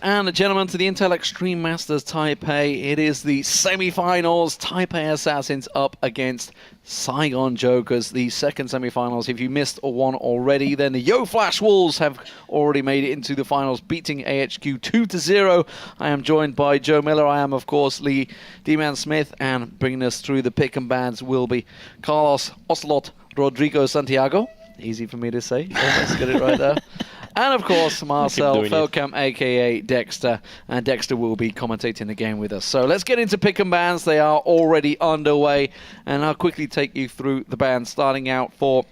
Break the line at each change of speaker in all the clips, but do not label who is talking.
And gentlemen, to the Intel Extreme Masters Taipei, it is the semi-finals. Taipei Assassins up against Saigon Jokers, the second semi-finals. If you missed one already, then the Yo Flash Wolves have already made it into the finals, beating AHQ 2-0. I am joined by Joe Miller. I am, of course, Lee D-Man Smith, and bringing us through the pick and bans will be Carlos Ocelot Rodrigo Santiago. Easy for me to say. Let's get it right there. And of course, Marcel Feldkamp, aka Dexter, and Dexter will be commentating the game with us. So let's get into pick and bans. They are already underway, and I'll quickly take you through the bans. Starting out for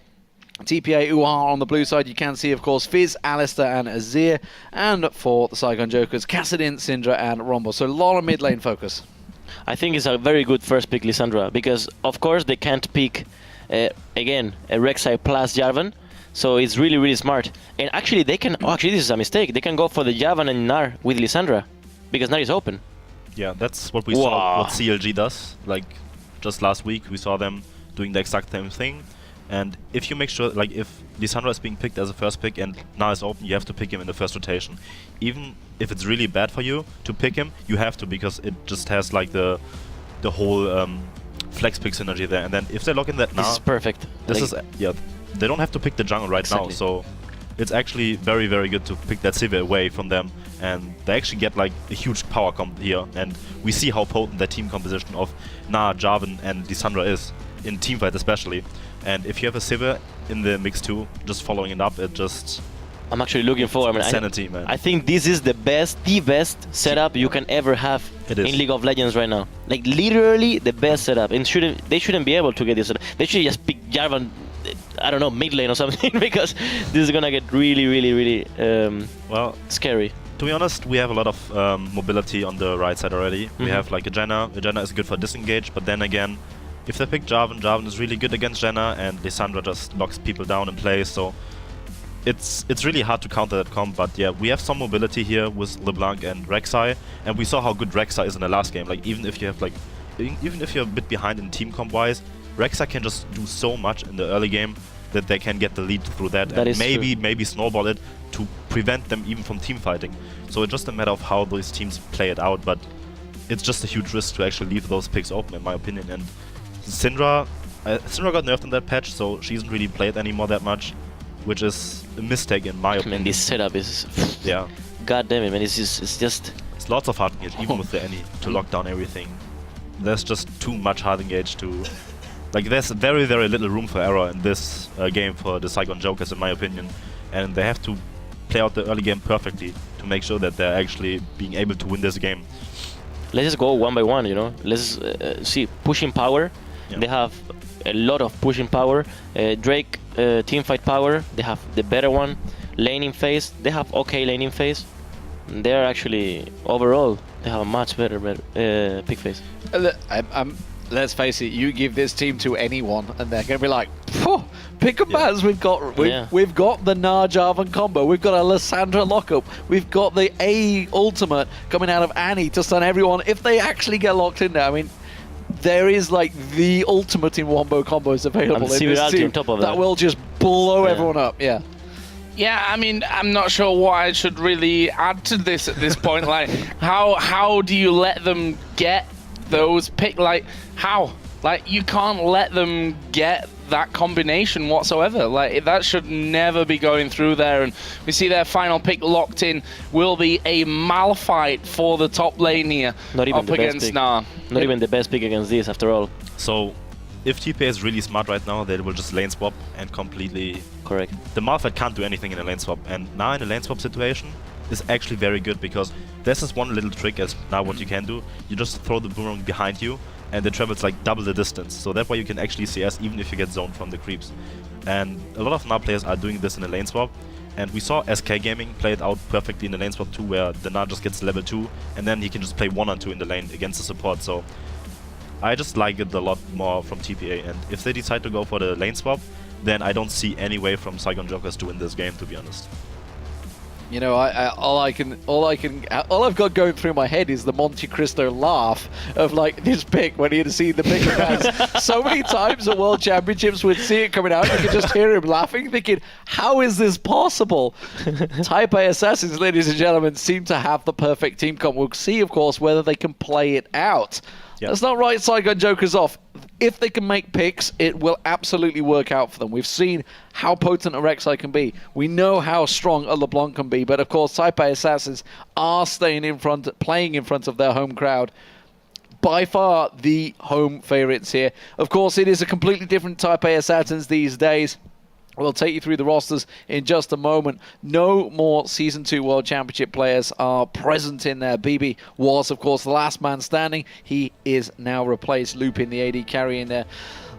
TPA Uha on the blue side, you can see, of course, Fizz, Alistair, and Azir. And for the Saigon Jokers, Kassadin, Syndra, and Rombo. So a lot of mid lane focus.
I think it's a very good first pick, Lissandra, because of course they can't pick again a Rek'Sai plus Jarvan. So it's really, really smart. And actually, they can... Oh, actually, this is a mistake. They can go for the Jarvan and Gnar with Lissandra, because Gnar is open.
Yeah, that's what we saw, what CLG does. Like, just last week, we saw them doing the exact same thing. And if you make sure, like, if Lissandra is being picked as a first pick and Gnar is open, you have to pick him in the first rotation. Even if it's really bad for you to pick him, you have to, because it just has, like, the whole flex pick synergy there. And then if they lock in that Gnar...
This is perfect.
This is... Yeah. They don't have to pick the jungle right now, so it's actually very, very good to pick that Sivir away from them, and they actually get like a huge power comp here, and we see how potent that team composition of Gnar, Jarvan, and Lissandra is, in teamfight especially. And if you have a Sivir in the mix too, just following it up, it just...
I'm actually looking for
insanity, man.
I think this is the best setup you can ever have in League of Legends right now. Like literally the best setup, and they shouldn't be able to get this setup. They should just pick Jarvan, I don't know, mid lane or something, because this is gonna get really, really, really well, scary.
To be honest, we have a lot of mobility on the right side already. We have like a Janna. A Janna is good for disengage, but then again, if they pick Jarvan, Jarvan is really good against Janna, and Lissandra just locks people down in place, so it's really hard to counter that comp. But yeah, we have some mobility here with LeBlanc and Rek'Sai, and we saw how good Rek'Sai is in the last game. Like even if you have even if you're a bit behind in team comp wise, Rek'Sai can just do so much in the early game that they can get the lead through that and maybe snowball it to prevent them even from team fighting. So it's just a matter of how those teams play it out, but it's just a huge risk to actually leave those picks open, in my opinion. And Syndra got nerfed in that patch, so she isn't really played anymore that much, which is a mistake in my opinion.
Man, this setup is...
yeah.
God damn it, man, it's just...
It's lots of hard engage, even with the Annie, to lock down everything. There's just too much hard engage to... Like, there's very, very little room for error in this game for the Saigon Jokers, in my opinion. And they have to play out the early game perfectly to make sure that they're actually being able to win this game.
Let's just go one by one, you know? Let's see, pushing power. Yeah. They have a lot of pushing power. Drake, teamfight power, they have the better one. Laning phase, they have okay laning phase. They're actually, overall, they have a much better pick phase.
Let's face it, you give this team to anyone and they're going to be like, pick and bans, we've got the Gnar Jarvan combo, we've got a Lissandra lockup, we've got the A ultimate coming out of Annie to stun everyone. If they actually get locked in there, I mean, there is like the ultimate in wombo combos available in this team
on top of that
will just blow everyone up.
Yeah, I mean, I'm not sure what I should really add to this at this point. Like, how do you let them get those pick? Like, how? Like, you can't let them get that combination whatsoever. Like, that should never be going through there. And we see their final pick locked in will be a Malphite for the top lane here.
Not even
up against Gnar.
Not even the best pick against this, after all.
So, if TPA is really smart right now, they will just lane swap and completely...
Correct.
The Malphite can't do anything in a lane swap, and now in a lane swap situation is actually very good, because there's this one little trick as now what you can do. You just throw the boomerang behind you, and it travels like double the distance. So that way you can actually CS even if you get zoned from the creeps. And a lot of Gnar players are doing this in a lane swap. And we saw SK Gaming play it out perfectly in the lane swap too, where the Gnar just gets level 2, and then he can just play 1-on-2 in the lane against the support. So I just like it a lot more from TPA, and if they decide to go for the lane swap, then I don't see any way from Saigon Jokers to win this game, to be honest.
You know, all I've got going through my head is the Monte Cristo laugh of like this pick when he had seen the pick advance so many times at World Championships. We'd see it coming out, you could just hear him laughing, thinking, "How is this possible?" Taipei Assassins, ladies and gentlemen, seem to have the perfect team comp. We'll see, of course, whether they can play it out.
Yep.
Let's not write Saigon Jokers off. If they can make picks, it will absolutely work out for them. We've seen how potent a Rek'Sai can be. We know how strong a LeBlanc can be. But of course, Taipei Assassins are staying in front, playing in front of their home crowd. By far the home favorites here. Of course, it is a completely different Taipei Assassins these days. We'll take you through the rosters in just a moment. No more Season 2 World Championship players are present in there. BB was, of course, the last man standing. He is now replaced. Lupin, the AD carry in there.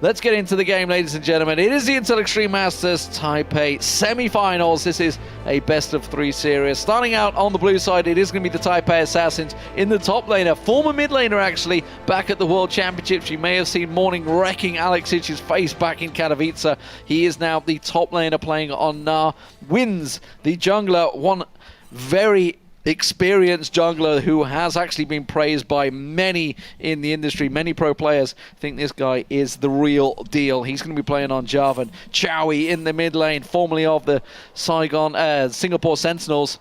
Let's get into the game, ladies and gentlemen. It is the Intel Extreme Masters Taipei semi-finals. This is a best-of-3 series. Starting out on the blue side, it is going to be the Taipei Assassins in the top laner. Former mid laner, actually, back at the World Championships. You may have seen Morning wrecking Alex Hitch's face back in Katowice. He is now the top laner playing on Na. Wins the jungler, one very experienced jungler who has actually been praised by many in the industry. Many pro players think this guy is the real deal. He's going to be playing on Jarvan. Chowie in the mid lane, formerly of the Saigon, Singapore Sentinels.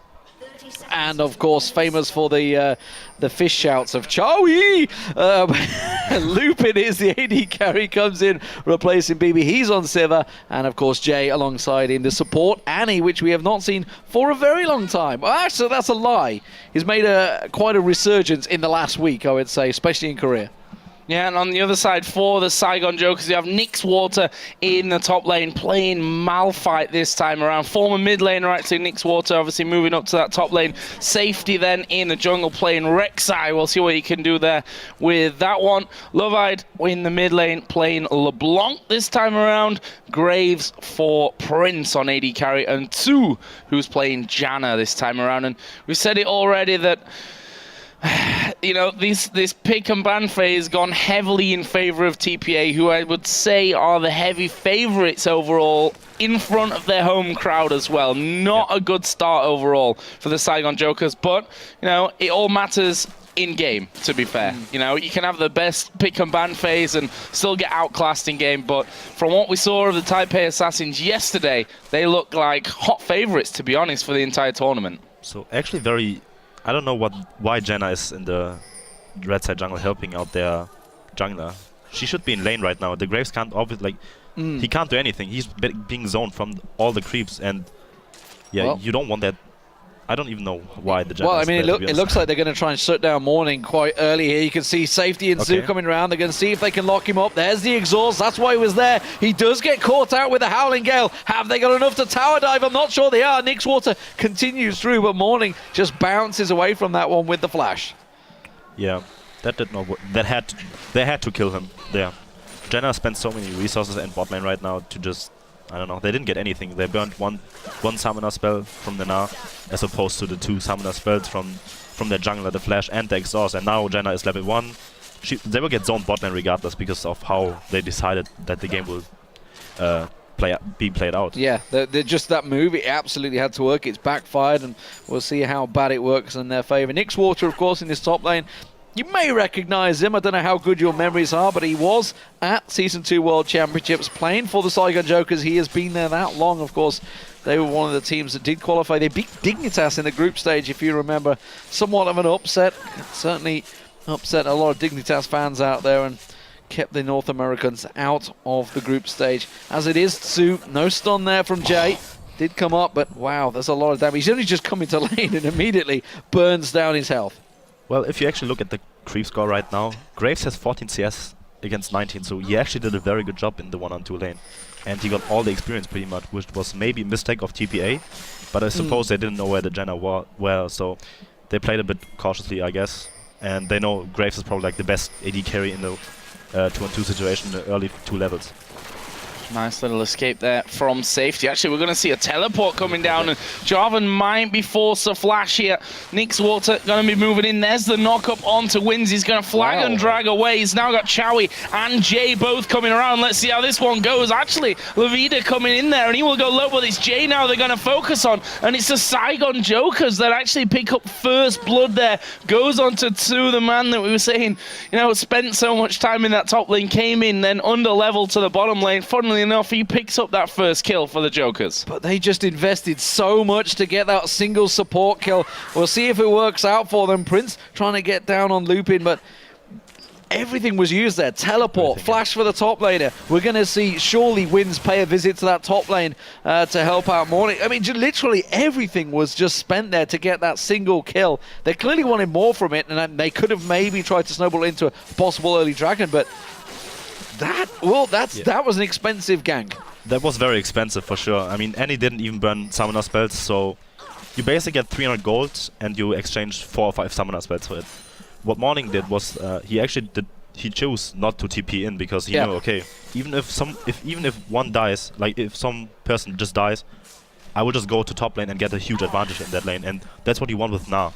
And of course, famous for the fish shouts of Chowie. Lupin is the AD carry, comes in replacing BB. He's on Sivir, and of course Jay alongside him. The support Annie, which we have not seen for a very long time. Well, actually, that's a lie. He's made quite a resurgence in the last week, I would say, especially in Korea.
Yeah, and on the other side for the Saigon Jokers, you have Nixwater in the top lane playing Malphite this time around. Former mid laner, actually, Nixwater obviously moving up to that top lane. Safety then in the jungle playing Rek'Sai. We'll see what he can do there with that one. Loveide in the mid lane playing LeBlanc this time around. Graves for Prince on AD carry, and Tsu, who's playing Janna this time around. And we've said it already that you know, this pick and ban phase gone heavily in favor of TPA, who I would say are the heavy favorites overall in front of their home crowd as well. Not a good start overall for the Saigon Jokers, but, you know, it all matters in game, to be fair. You know, you can have the best pick and ban phase and still get outclassed in game, but from what we saw of the Taipei Assassins yesterday, they look like hot favorites, to be honest, for the entire tournament.
So actually I don't know why Janna is in the red side jungle helping out their jungler. She should be in lane right now. The Graves can't obviously, he can't do anything. He's being zoned from all the creeps, and yeah, well, you don't want that. I don't even know why the Janna.
Well, I mean, it looks like they're going to try and shut down Morning quite early here. You can see Safety and Zoo coming around. They're going to see if they can lock him up. There's the exhaust. That's why he was there. He does get caught out with the Howling Gale. Have they got enough to tower dive? I'm not sure they are. Nixwater continues through, but Morning just bounces away from that one with the flash.
Yeah, that did not work. They had to kill him there. Janna spent so many resources in bot lane right now to just, I don't know, they didn't get anything. They burned one summoner spell from the Na, as opposed to the 2 summoner spells from their jungler, the Flash and the Exhaust. And now Janna is level 1. They will get zoned bot lane regardless because of how they decided that the game will be played out.
Yeah, they're just that move, it absolutely had to work. It's backfired, and we'll see how bad it works in their favor. Nixwater, of course, in this top lane. You may recognize him. I don't know how good your memories are, but he was at Season 2 World Championships playing for the Saigon Jokers. He has been there that long, of course. They were one of the teams that did qualify. They beat Dignitas in the group stage, if you remember. Somewhat of an upset. Certainly upset a lot of Dignitas fans out there and kept the North Americans out of the group stage. As it is, Tsu, no stun there from Jay. Did come up, but wow, there's a lot of damage. He's only just come into lane and immediately burns down his health.
Well, if you actually look at the creep score right now, Graves has 14 CS against 19, so he actually did a very good job in the 1-on-2 lane. And he got all the experience pretty much, which was maybe a mistake of TPA, but I suppose they didn't know where the Janna were, so they played a bit cautiously, I guess. And they know Graves is probably like the best AD carry in the 2-on-2 situation in the early 2 levels.
Nice little escape there from safety. Actually, we're going to see a teleport coming down, and Jarvan might be forced to flash here. Nixwater going to be moving in. There's the knock-up onto Wins. He's going to flag and drag away. He's now got Chowie and Jay both coming around. Let's see how this one goes. Actually, Levida coming in there, and he will go low, but it's Jay now they're going to focus on, and it's the Saigon Jokers that actually pick up first blood there. Goes on to 2, the man that we were saying, you know, spent so much time in that top lane, came in, then under level to the bottom lane. Funnily enough, he picks up that first kill for the Jokers.
But they just invested so much to get that single support kill. We'll see if it works out for them. Prince trying to get down on Lupin, but everything was used there. Teleport, flash for the top laner. We're going to see surely Wins pay a visit to that top lane to help out Morning. I mean, literally everything was just spent there to get that single kill. They clearly wanted more from it, and they could have maybe tried to snowball into a possible early dragon, but that was an expensive gank.
That was very expensive for sure. I mean, Annie didn't even burn summoner spells, so you basically get 300 gold and you exchange 4 or 5 summoner spells for it. What Morning did was he chose not to TP in because he knew, okay, even if one dies, like if some person just dies, I will just go to top lane and get a huge advantage in that lane, and that's what he won with Na.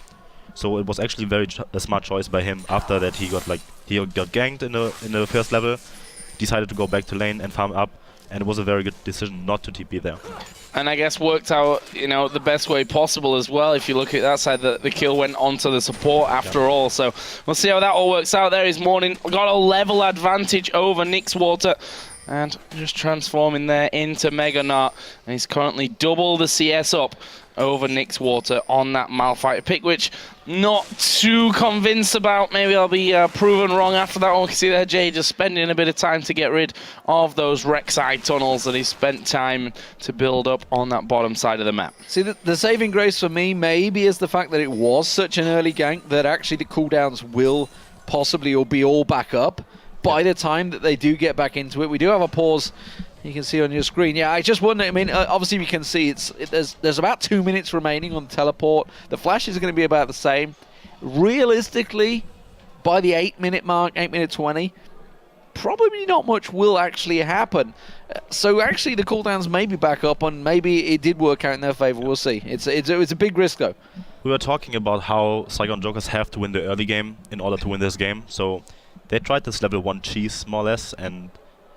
So it was actually a smart choice by him. After that, he got ganked in the first level, decided to go back to lane and farm up, and it was a very good decision not to TP there.
And I guess worked out, you know, the best way possible as well. If you look at that side, the kill went onto the support after all. So we'll see how that all works out. There is Morning, got a level advantage over Nixwater, and just transforming there into Mega Nart. And he's currently double the CS up over Nixwater on that Malphite pick, which not too convinced about. Maybe I'll be proven wrong after that one. You can see there Jay just spending a bit of time to get rid of those Rek'Sai tunnels that he spent time to build up on that bottom side of the map.
See, the saving grace for me maybe is the fact that it was such an early gank that actually the cooldowns will possibly or be all back up by the time that they do get back into it. We do have a pause. You can see on your screen. Yeah, I just wonder, I mean, obviously we can see there's about 2 minutes remaining on the teleport. The flash is going to be about the same. Realistically, by the 8-minute mark, 8-minute 20, probably not much will actually happen. So actually the cooldowns may be back up, and maybe it did work out in their favor. We'll see. It's a big risk, though.
We were talking about how Saigon Jokers have to win the early game in order to win this game. So they tried this level 1 cheese, more or less, and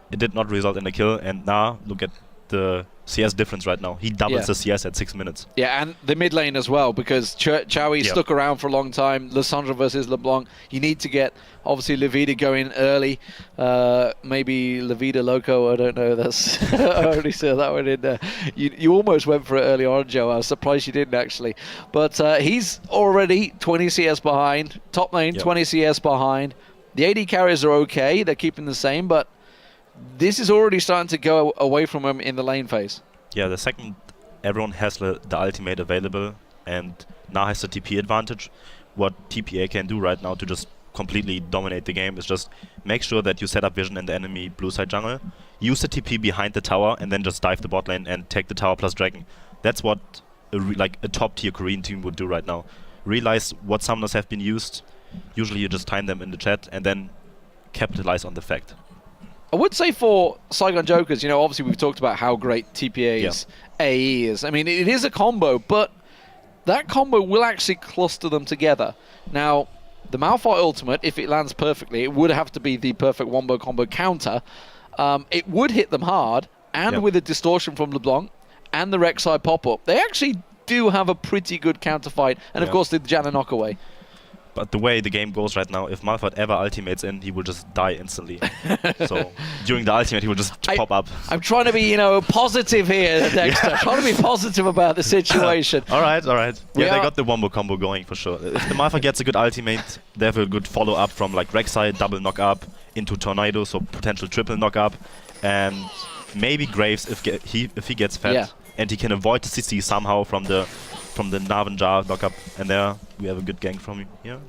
it did not result in a kill, and now look at the CS difference right now. He doubles the CS at 6 minutes.
Yeah, and the mid lane as well, because Chowie stuck around for a long time. Lissandra versus LeBlanc. You need to get, obviously, Levida going early. Maybe Levida Loco, I don't know. That's I already said that one in there. You almost went for it early on, Joe. I was surprised you didn't, actually. But he's already 20 CS behind. Top lane, 20 CS behind. The AD carriers are okay. They're keeping the same, but this is already starting to go away from him in the lane phase.
Yeah, the second everyone has the ultimate available and now has the TP advantage, what TPA can do right now to just completely dominate the game is just make sure that you set up vision in the enemy blue side jungle, use the TP behind the tower, and then just dive the bot lane and take the tower plus dragon. That's what a top tier Korean team would do right now. Realize what summoners have been used. Usually you just time them in the chat and then capitalize on the fact.
I would say for Saigon Jokers, you know, obviously we've talked about how great TPA's AE is. I mean, it is a combo, but that combo will actually cluster them together. Now, the Malphite ultimate, if it lands perfectly, it would have to be the perfect wombo combo counter. It would hit them hard, and with a distortion from LeBlanc and the Rek'Sai pop-up, they actually do have a pretty good counterfight, and of course the Janna knockaway.
But the way the game goes right now, if Malphite ever ultimates in, he will just die instantly. So during the ultimate, he will just pop up. I'm
trying to be, you know, positive here, Dexter. Trying to be positive about the situation.
All right. Yeah, they got the wombo combo going for sure. If the Malphite gets a good ultimate, they have a good follow-up from like Rek'Sai, double knock-up into Tornado, so potential triple knock-up. And maybe Graves if he gets fed. And he can avoid the CC somehow from the Narvan Jar knock-up, and there we have a good gank from him here.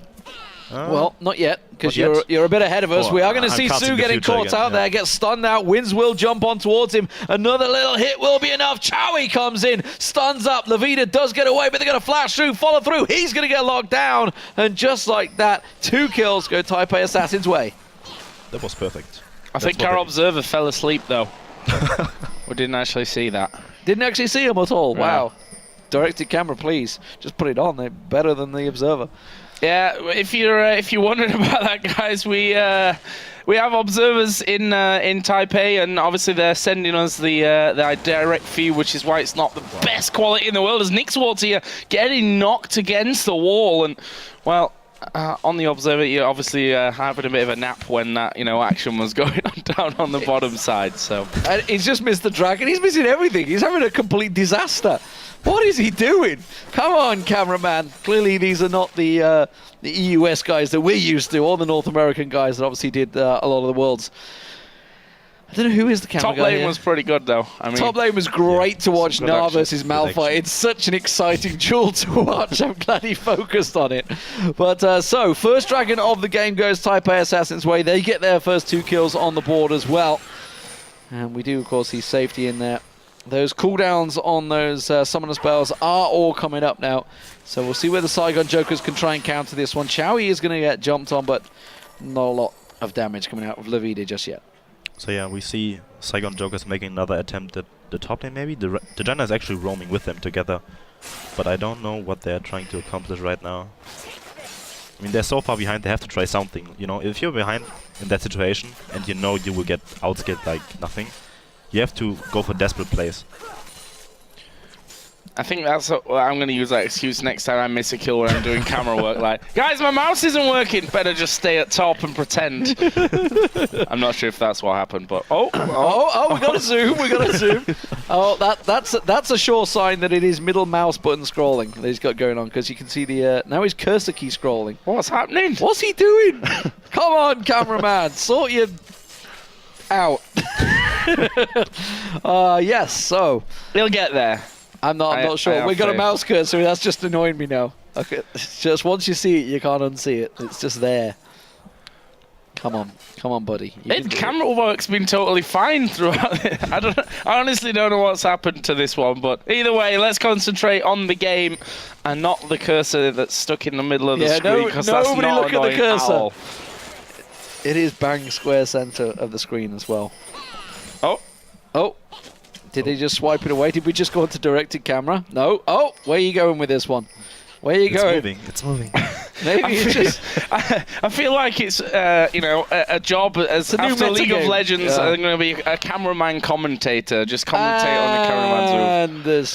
Well, not yet, because you're a bit ahead of us. We are going to see Su getting caught out there, gets stunned out. Wins will jump on towards him. Another little hit will be enough. Chowie comes in, stuns up. Levida does get away, but they're going to flash through, follow through. He's going to get locked down, and just like that, 2 kills go Taipei Assassin's way.
That was perfect.
I think Carol Observer fell asleep, though. We didn't actually see that.
Didn't actually see him at all.
Yeah.
Wow. Directed camera, please. Just put it on. They're better than the Observer.
Yeah, if you're wondering about that, guys, we have observers in Taipei, and obviously they're sending us the direct feed, which is why it's not the best quality in the world. As Nixwart's here getting knocked against the wall, and well, on the Observer, you're obviously having a bit of a nap when that action was going on down on the bottom side. So
And he's just missed the dragon. He's missing everything. He's having a complete disaster. What is he doing? Come on, cameraman. Clearly, these are not the EUS guys that we're used to, or the North American guys that obviously did a lot of the worlds. I don't know who is the camera
top
guy
lane
here.
was pretty good, though. I mean,
Top lane was great to watch.
good
Na
action.
versus
Good
Malphite.
action.
It's such an exciting duel to watch. I'm glad he focused on it. But so, first dragon of the game goes Taipei Assassin's way. They get their first 2 kills on the board as well. And we do, of course, see safety in there. Those cooldowns on those summoner spells are all coming up now. So we'll see where the Saigon Jokers can try and counter this one. Chowie is going to get jumped on, but not a lot of damage coming out of Levide just yet.
So yeah, we see Saigon Jokers making another attempt at the top lane maybe. The Janna is actually roaming with them together. But I don't know what they're trying to accomplish right now. I mean, they're so far behind, they have to try something. You know, if you're behind in that situation and you know you will get outskilled like nothing, you have to go for desperate plays.
I think that's what I'm going to use that excuse next time I miss a kill when I'm doing camera work. Like, guys, my mouse isn't working. Better just stay at top and pretend. I'm not sure if that's what happened, but
Oh, we got to zoom. We got to zoom. Oh, that's a sure sign that it is middle mouse button scrolling that he's got going on, because you can see the now his cursor key scrolling.
what's happening?
What's he doing? Come on, cameraman, sort your out. Yes. So
He'll get there.
I'm not sure.
I
We got a
have
mouse cursor. That's just annoying me now. Okay, it's just once you see it, you can't unsee it. It's just there. Come on, buddy. You can do it.
Camera work's been totally fine throughout it. I honestly don't know what's happened to this one, but either way, let's concentrate on the game and not the cursor that's stuck in the middle of the screen, because that's
nobody
not
look at the
annoying at
cursor.
all.
It is bang square center of the screen as well. Oh. Did he just swipe it away? Did we just go into directed camera? No. Oh, where are you going with this one? Where are you going?
It's moving.
Maybe it's just...
I feel like it's a job as
a new
after League of
metagame.
Legends.
Yeah.
I'm going to be a cameraman commentator, just commentate on the cameraman's move.
And the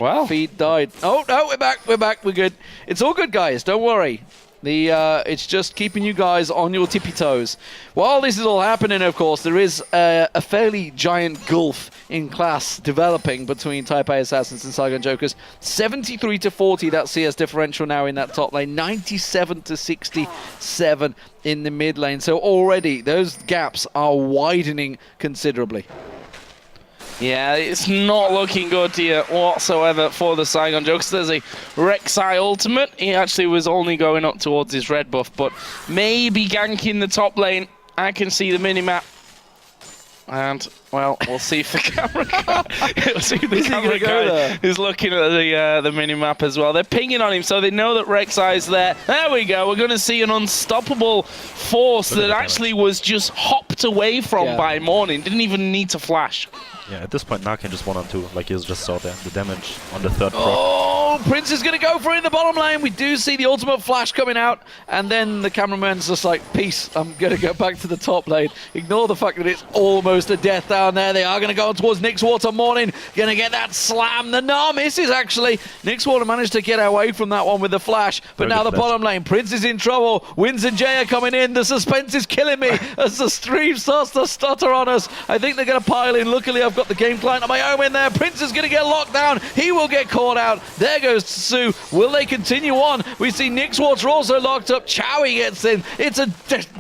Well.
feed died. Oh no, we're back. We're good. It's all good, guys. Don't worry. It's just keeping you guys on your tippy toes. While this is all happening, of course, there is a fairly giant gulf in class developing between Taipei Assassins and Saigon Jokers. 73-40, that CS differential now in that top lane. 97-67 in the mid lane. So already those gaps are widening considerably.
Yeah, it's not looking good here whatsoever for the Saigon Jokers. There's a Rek'Sai ultimate. He actually was only going up towards his red buff, but maybe ganking the top lane. I can see the minimap. And, well, we'll see if the camera guy, we'll see if the camera guy is looking at the minimap as well. They're pinging on him, so they know that Rek'Sai's there. There we go. We're going to see an unstoppable force that actually was just hopped away from by Morning. Didn't even need to flash.
Yeah, at this point, Narcan just 1-on-2, like you just saw there. The damage on the third proc.
Oh, Prince is going to go for it in the bottom lane. We do see the ultimate flash coming out, and then the cameraman's just like, peace, I'm going to go back to the top lane. Ignore the fact that it's almost a death down there. They are going to go towards Nixwater. Morning, going to get that slam. The Gnar misses, actually. Nixwater managed to get away from that one with the flash, but now the bottom lane. Prince is in trouble. Wins and Jay are coming in. The suspense is killing me as the stream starts to stutter on us. I think they're going to pile in. Luckily, I've got the game client on my own in there. Prince is going to get locked down. He will get caught out. There goes Tsu. Will they continue on? We see Nixwater also locked up. Chowie gets in. It's a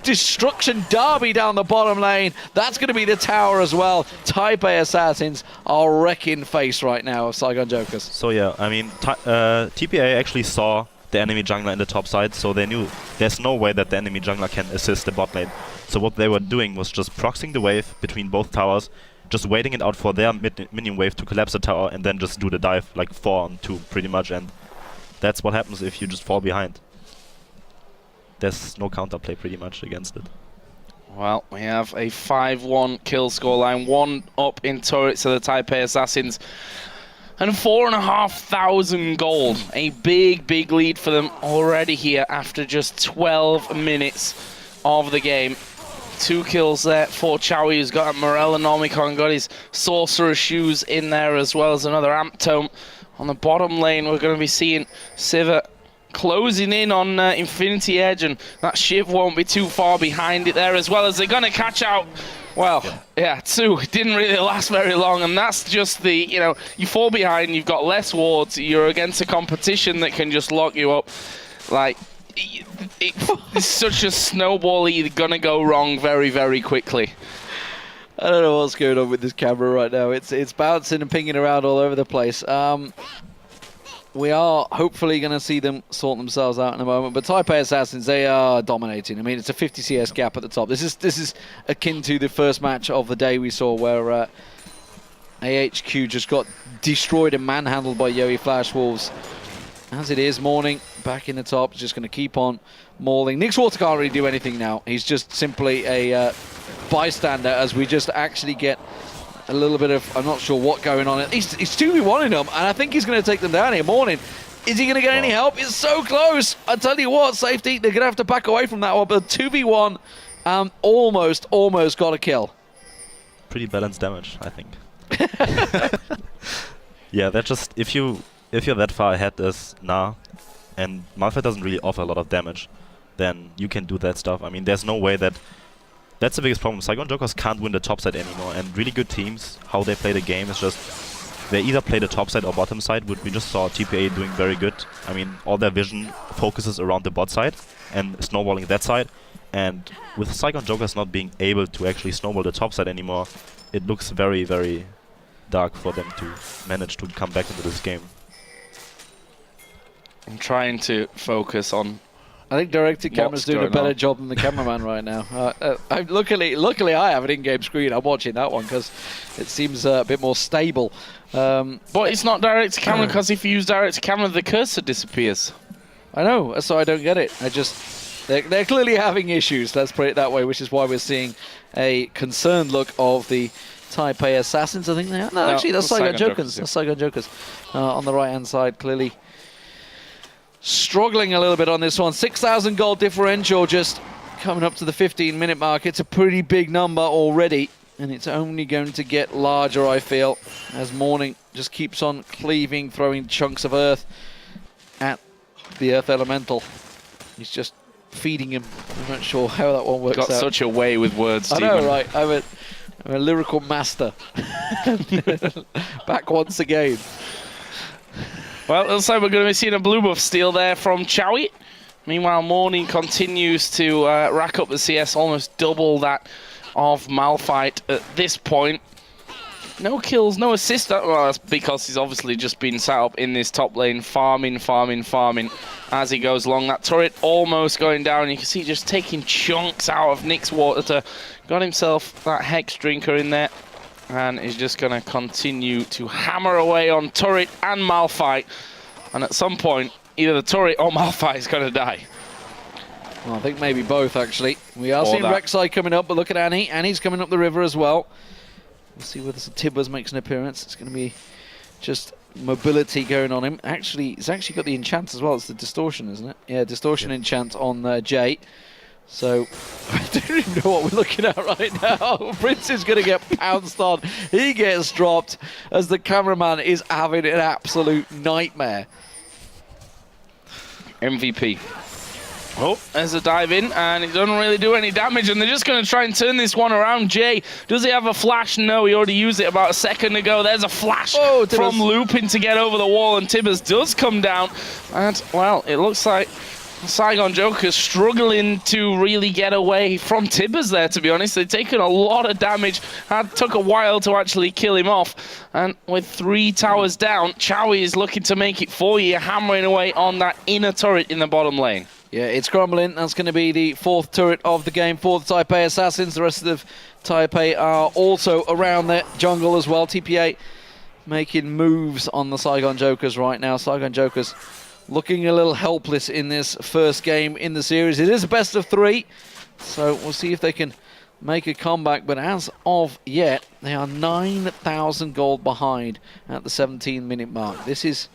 destruction derby down the bottom lane. That's going to be the tower as well. Taipei Assassins are wrecking face right now of Saigon Jokers.
So yeah, I mean, TPA actually saw the enemy jungler in the top side, so they knew there's no way that the enemy jungler can assist the bot lane. So what they were doing was just proxying the wave between both towers, just waiting it out for their minion wave to collapse the tower, and then just do the dive like 4-on-2 pretty much, and that's what happens if you just fall behind. There's no counterplay pretty much against it.
Well, we have a 5-1 kill scoreline, 1 up in turrets of the Taipei Assassins, and 4,500 gold. A big, big lead for them already here after just 12 minutes of the game. 2 kills there for Chowie, who's got a Morellonomicon, got his Sorcerer Shoes in there, as well as another Amp Tome. On the bottom lane, we're going to be seeing Sivir closing in on Infinity Edge, and that Shiv won't be too far behind it there, as well as they're going to catch out. Well, yeah, 2. It didn't really last very long, and that's just the, you know, you fall behind, you've got less wards, you're against a competition that can just lock you up. Like, it's such a snowball, you're going to go wrong very, very quickly.
I don't know what's going on with this camera right now. It's bouncing and pinging around all over the place. We are hopefully going to see them sort themselves out in a moment. But Taipei Assassins, they are dominating. I mean, it's a 50 CS gap at the top. This is akin to the first match of the day we saw, where AHQ just got destroyed and manhandled by Yowie Flash Wolves. As it is, Morning back in the top, just going to keep on mauling. Nixwater can't really do anything now. He's just simply a bystander, as we just actually get a little bit of, I'm not sure what going on. He's 2v1ing them, and I think he's going to take them down here. Morning, is he going to get any help? It's so close. I tell you what, Safety, they're going to have to back away from that one, but 2v1 almost got a kill.
Pretty balanced damage, I think. Yeah, that just, if you're that far ahead as Nah, and Malphite doesn't really offer a lot of damage, then you can do that stuff. I mean, there's no way that... That's the biggest problem. Saigon Jokers can't win the top side anymore, and really good teams, how they play the game is just... They either play the top side or bottom side, which we just saw TPA doing very good. I mean, all their vision focuses around the bot side and snowballing that side. And with Saigon Jokers not being able to actually snowball the top side anymore, it looks very, very dark for them to manage to come back into this game.
I'm trying to focus on...
I think directed camera's doing a better job than the cameraman right now. Luckily, I have an in-game screen. I'm watching that one because it seems a bit more stable.
But it's not direct to camera, because if you use direct to camera, the cursor disappears.
I know, so I don't get it. They're clearly having issues, let's put it that way, which is why we're seeing a concerned look of the Taipei Assassins, I think they are. No, actually, that's Saigon Jokers. That's Saigon Jokers on the right-hand side, clearly struggling a little bit on this one. 6,000 gold differential just coming up to the 15-minute mark. It's a pretty big number already, and it's only going to get larger, I feel, as Morning just keeps on cleaving, throwing chunks of earth at the Earth Elemental. He's just feeding him. I'm not sure how that one works out.
Got such a way with words, Stephen.
I know, right? I'm a lyrical master. Back once again.
Well, looks like we're going to be seeing a blue buff steal there from Chowie. Meanwhile, Morning continues to rack up the CS, almost double that of Malphite at this point. No kills, no assist. Well, that's because he's obviously just been sat up in this top lane, farming as he goes along. That turret almost going down. You can see just taking chunks out of Nixwater. Got himself that Hex Drinker in there, and is just going to continue to hammer away on turret and Malphite. And at some point, either the turret or Malphite is going to die.
Well, I think maybe both, actually. We are seeing Rek'Sai coming up, but look at Annie. Annie's coming up the river as well. We'll see whether Tibbers makes an appearance. It's going to be just mobility going on him. Actually, it's actually got the enchant as well. It's the distortion, isn't it? Yeah, distortion enchant on Jay. So, I don't even know what we're looking at right now. Prince is going to get pounced on. He gets dropped as the cameraman is having an absolute nightmare.
MVP. Oh, there's a dive in, and it doesn't really do any damage, and they're just going to try and turn this one around. Jay, does he have a flash? No, he already used it about a second ago. There's a flash from looping to get over the wall, and Tibbers does come down. And, well, it looks like Saigon Joker's struggling to really get away from Tibbers there, to be honest. They've taken a lot of damage. It took a while to actually kill him off. And with 3 towers down, Chowie is looking to make it 4 year, hammering away on that inner turret in the bottom lane.
Yeah, it's crumbling. That's going to be the 4th turret of the game for the Taipei Assassins. The rest of Taipei are also around their jungle as well. TPA making moves on the Saigon Jokers right now. Saigon Jokers looking a little helpless in this first game in the series. It is a best of 3, so we'll see if they can make a comeback, but as of yet, they are 9,000 gold behind at the 17-minute mark. This is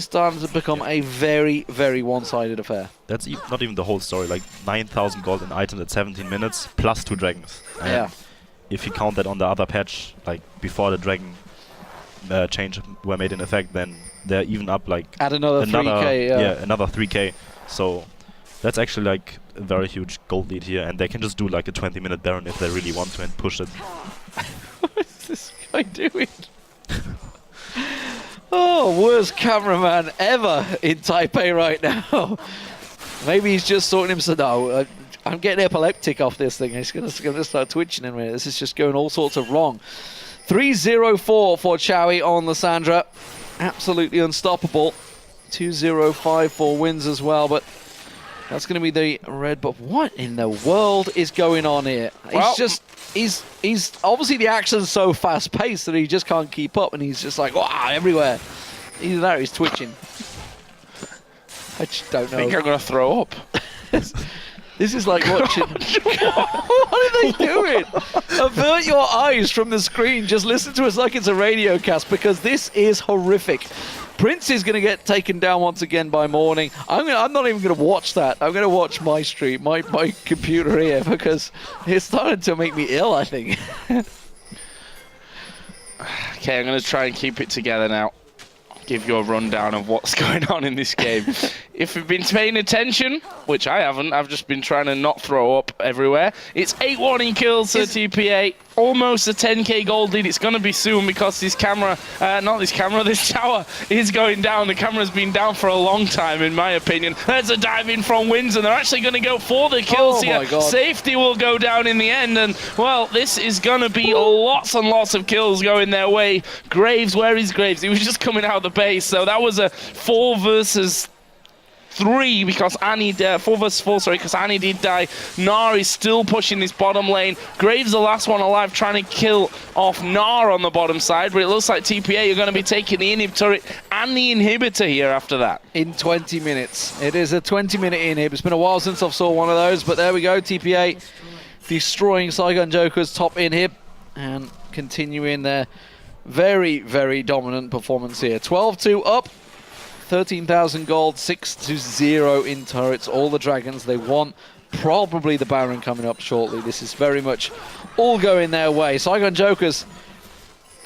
starting to become a very, very one-sided affair.
That's not even the whole story. Like 9,000 gold in items at 17 minutes plus 2 dragons. And
Yeah.
if you count that on the other patch, like before the dragon change were made in effect, then they're even up like
At another 3k, yeah.
another 3k. So that's actually like a very huge gold lead here, and they can just do like a 20-minute Baron if they really want to and push it.
What is this guy doing? Oh, worst cameraman ever in Taipei right now. Maybe he's just sorting himself. No, I'm getting epileptic off this thing. He's going to start twitching in a minute. This is just going all sorts of wrong. 3-0-4 for Chowie on Lysandra. Absolutely unstoppable. 2-0-5 for wins as well, but that's going to be the red. But what in the world is going on here?
Well,
he's obviously the action's so fast paced that he just can't keep up, and he's just like, wow, everywhere. Either that or he's twitching. I just don't know.
I think I'm going to throw up.
This is like watching. What are they doing? Avert your eyes from the screen. Just listen to us like it's a radio cast, because this is horrific. Prince is going to get taken down once again by morning. I'm not even going to watch that. I'm going to watch my stream, my computer here, because it's starting to make me ill, I think.
Okay, I'm going to try and keep it together now. Give you a rundown of what's going on in this game. If you've been paying attention, which I haven't, I've just been trying to not throw up everywhere. It's 8-1 in kills to TPA, almost a 10k gold lead. It's going to be soon because this camera, this tower is going down. The camera's been down for a long time, in my opinion. There's a dive in from Wins, and they're actually going to go for the kills here.
My God.
Safety will go down in the end, and, well, this is going to be lots and lots of kills going their way. Graves, where is Graves? He was just coming out of the base, so that was a 4 versus 3 because Annie, 4 versus 4, sorry, because Annie did die. Nar is still pushing this bottom lane. Graves the last one alive, trying to kill off Nar on the bottom side, but it looks like TPA are going to be taking the inhib turret and the inhibitor here after that.
In 20 minutes. It is a 20-minute inhib. It's been a while since I've saw one of those, but there we go. TPA destroying Saigon Joker's top inhib and continuing their very, very dominant performance here. 12-2 up. 13,000 gold, 6-0 in turrets. All the dragons they want. Probably the Baron coming up shortly. This is very much all going their way. Saigon Jokers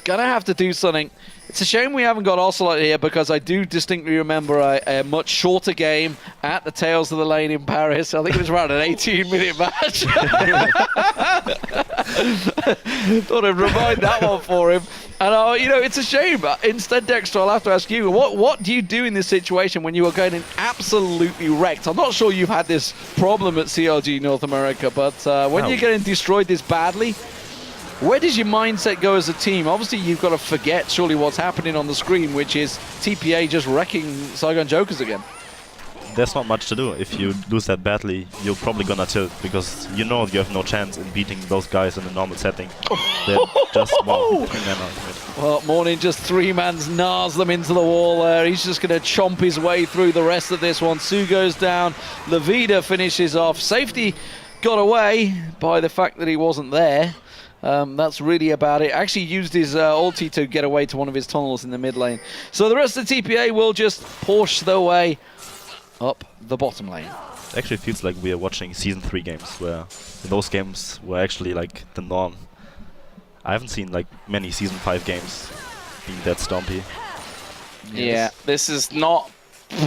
gonna have to do something. It's a shame we haven't got Ocelot here, because I do distinctly remember a much shorter game at the Tails of the Lane in Paris. I think it was around an 18-minute match. Thought I'd remind that one for him. And, it's a shame. Instead, Dexter, I'll have to ask you, what do you do in this situation when you are getting absolutely wrecked? I'm not sure you've had this problem at CLG North America, but when you're getting destroyed this badly, where does your mindset go as a team? Obviously, you've got to forget, surely, what's happening on the screen, which is TPA just wrecking Saigon Jokers again.
There's not much to do. If you lose that badly, you're probably gonna tilt, because you know you have no chance in beating those guys in a normal setting. They're just, wow.
Well, Morning just 3-man's nars them into the wall there. He's just going to chomp his way through the rest of this one. Su goes down. Levida finishes off. Safety got away by the fact that he wasn't there. That's really about it. Actually used his ulti to get away to one of his tunnels in the mid lane. So the rest of the TPA will just push their way up the bottom lane.
It actually feels like we are watching Season 3 games, where those games were actually like the norm. I haven't seen like many Season 5 games being that stompy.
Yeah, this is not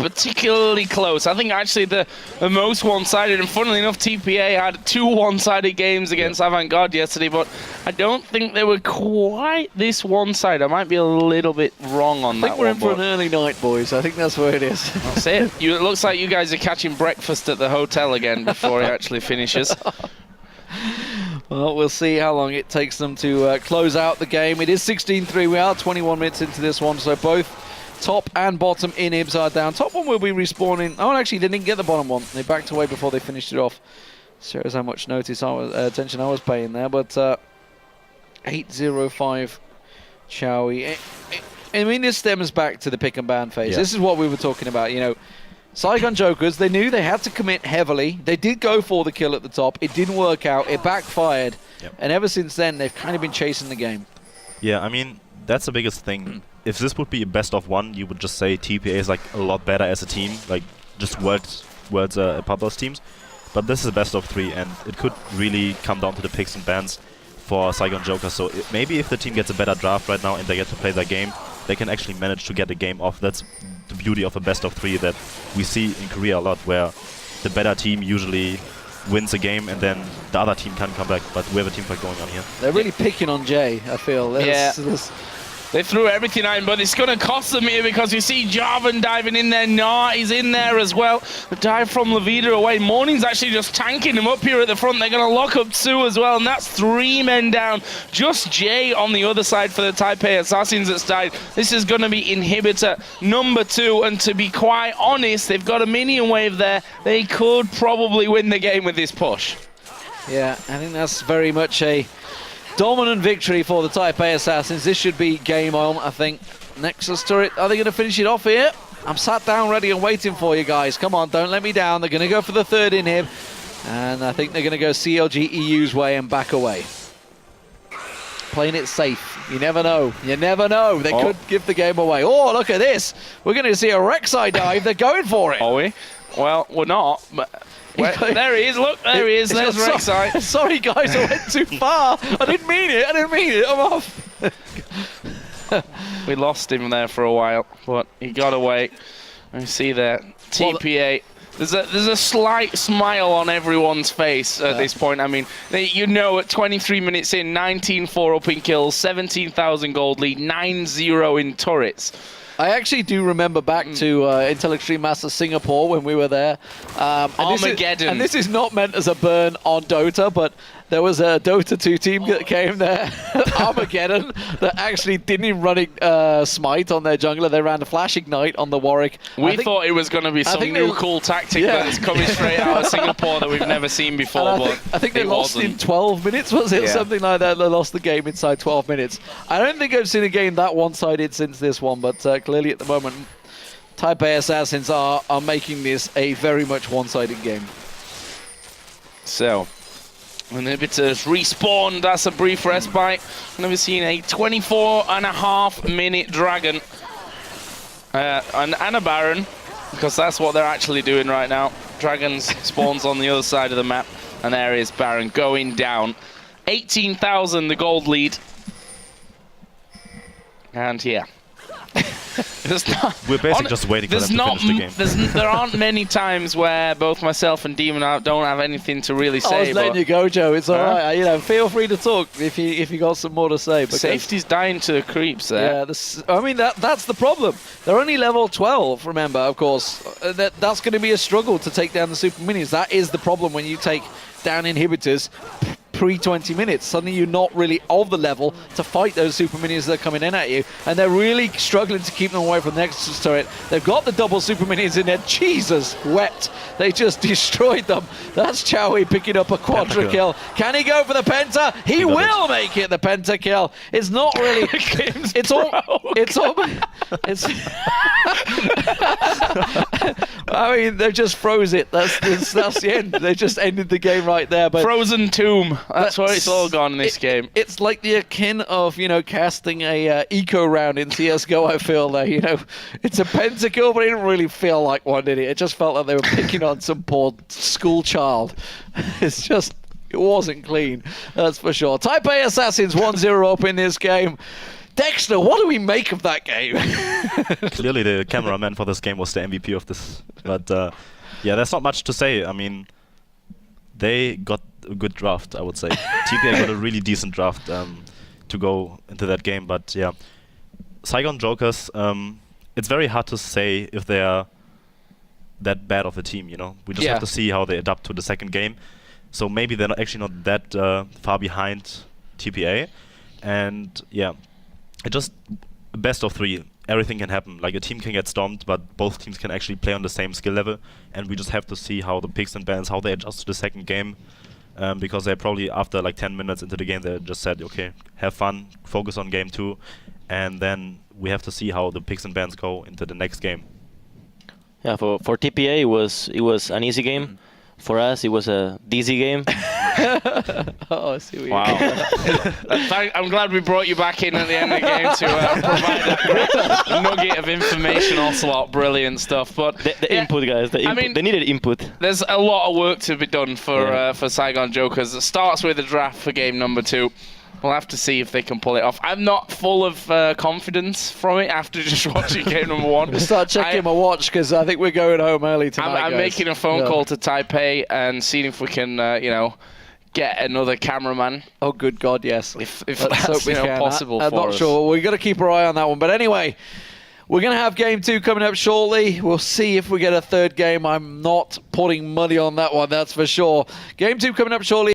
particularly close. I think actually the most one-sided, and funnily enough, TPA had 2 one-sided games against Avant-Garde yesterday, but I don't think they were quite this one-sided. I might be a little bit wrong on that one.
I think we're in for an early night, boys. I think that's where it is.
That's it. It looks like you guys are catching breakfast at the hotel again before it actually finishes.
Well, we'll see how long it takes them to close out the game. It is 16-3. We are 21 minutes into this one, so both top and bottom inhibs are down. Top one will be respawning. Oh, actually, they didn't get the bottom one. They backed away before they finished it off. Shows how much attention I was paying there. But 8-0-5 Chowie. I mean, this stems back to the pick and ban phase.
Yeah.
This is what we were talking about. Saigon Jokers, they knew they had to commit heavily. They did go for the kill at the top. It didn't work out. It backfired.
Yep.
And ever since then, they've kind of been chasing the game.
Yeah, I mean, that's the biggest thing. If this would be a best of one, you would just say TPA is like a lot better as a team, like just words above those teams. But this is a best of 3, and it could really come down to the picks and bans for Saigon Jokers. So maybe if the team gets a better draft right now and they get to play their game, they can actually manage to get a game off. That's the beauty of a best of 3 that we see in Korea a lot, where the better team usually wins a game and then the other team can come back. But we have a team fight going on here.
They're really picking on Jay, I feel.
They threw everything at him, but it's going to cost them here because you see Jarvan diving in there. Nah, he's in there as well. The dive from Levita away. Morning's actually just tanking him up here at the front. They're going to lock up 2 as well, and that's 3 men down. Just Jay on the other side for the Taipei Assassins that's died. This is going to be inhibitor number 2, and to be quite honest, they've got a minion wave there. They could probably win the game with this push.
Yeah, I think that's very much a dominant victory for the Taipei Assassins. This should be game on, I think. Nexus turret, are they going to finish it off here? I'm sat down ready and waiting for you guys. Come on, don't let me down. They're going to go for the 3rd inhib. And I think they're going to go CLG EU's way and back away. Playing it safe. You never know. You never know. They could give the game away. Oh, look at this. We're going to see a Rek'Sai dive. They're going for it.
Are we? Well, we're not, but... there he is, look, there he is, there's Rek'Sai.
Sorry guys, I went too far. I didn't mean it, I'm off.
We lost him there for a while, but he got away. I see there, TPA. There's a slight smile on everyone's face at this point. I mean, you know, at 23 minutes in, 19-4 up in kills, 17,000 gold lead, 9-0 in turrets.
I actually do remember back to Intel Extreme Masters Singapore when we were there.
Armageddon.
And this is not meant as a burn on Dota, but there was a Dota 2 team that came there, Armageddon, that actually didn't even run Smite on their jungler. They ran a Flash Ignite on the Warwick.
We thought it was going to be some new cool tactic that's coming straight out of Singapore that we've never seen before.
I think they lost in 12 minutes, was it? Something like that. They lost the game inside 12 minutes. I don't think I've seen a game that one-sided since this one, but clearly at the moment, Taipei Assassins are making this a very much one-sided game.
So, inhibitors respawned. That's a brief respite. I've never seen a 24.5-minute dragon and a baron, because that's what they're actually doing right now. Dragons spawns on the other side of the map, and there is baron going down. 18,000 the gold lead, and yeah.
We're basically just waiting for them to finish the game.
There aren't many times where both myself and Demon don't have anything to really say.
I was letting you go, Joe. It's all right. You know, feel free to talk if you got some more to say.
Safety's dying to the creeps there.
Yeah, I mean that's the problem. They're only level 12. Remember, of course, that's going to be a struggle to take down the super minions. That is the problem when you take down inhibitors pre-20 minutes. Suddenly you're not really of the level to fight those super minions that are coming in at you, and they're really struggling to keep them away from the Nexus turret. They've got the double super minions in there. Jesus wept. They just destroyed them. That's Chowie picking up a quadra kill. Can he go for the penta? He will make it the penta kill. It's not really it's I mean, they just froze it. That's the end. They just ended the game right there. But
Frozen Tomb. That's where it's all gone in this game.
It's like the akin of, you know, casting a eco round in CSGO, I feel there. You know, it's a pentakill, but it didn't really feel like one, did it? It just felt like they were picking on some poor school child. It's just, it wasn't clean, that's for sure. Taipei Assassins 1-0 up in this game. Dexter, what do we make of that game?
Clearly the cameraman for this game was the MVP of this. But yeah, there's not much to say. I mean, they got a good draft, I would say. TPA got a really decent draft to go into that game. But yeah, Saigon Jokers, it's very hard to say if they are that bad of a team, you know? We just have to see how they adapt to the second game. So maybe they're actually not that far behind TPA. And yeah, it just best of 3. Everything can happen. Like, a team can get stomped, but both teams can actually play on the same skill level. And we just have to see how the picks and bans, how they adjust to the second game. Because they probably, after like 10 minutes into the game, they just said, okay, have fun, focus on game 2. And then we have to see how the picks and bans go into the next game.
Yeah, for TPA it was an easy game. For us, it was a dizzy game.
Oh, I see what
Wow. I'm glad we brought you back in at the end of the game to provide that nugget of information, Ocelot. Brilliant stuff. But
The input, guys. The input.
mean,
they needed input.
there's a lot of work to be done for Saigon Jokers. It starts with the draft for game number 2. We'll have to see if they can pull it off. I'm not full of confidence from it after just watching game number 1.
Start checking my watch because I think we're going home early tonight.
I'm
guys.
making a phone call to Taipei and seeing if we can, get another cameraman.
Oh, good God, yes.
If
Let's
that's
hope we can.
possible
I'm
for
not
us.
sure. We've got to keep our eye on that one. But anyway, we're going to have game 2 coming up shortly. We'll see if we get a third game. I'm not putting money on that one, that's for sure. Game 2 coming up shortly.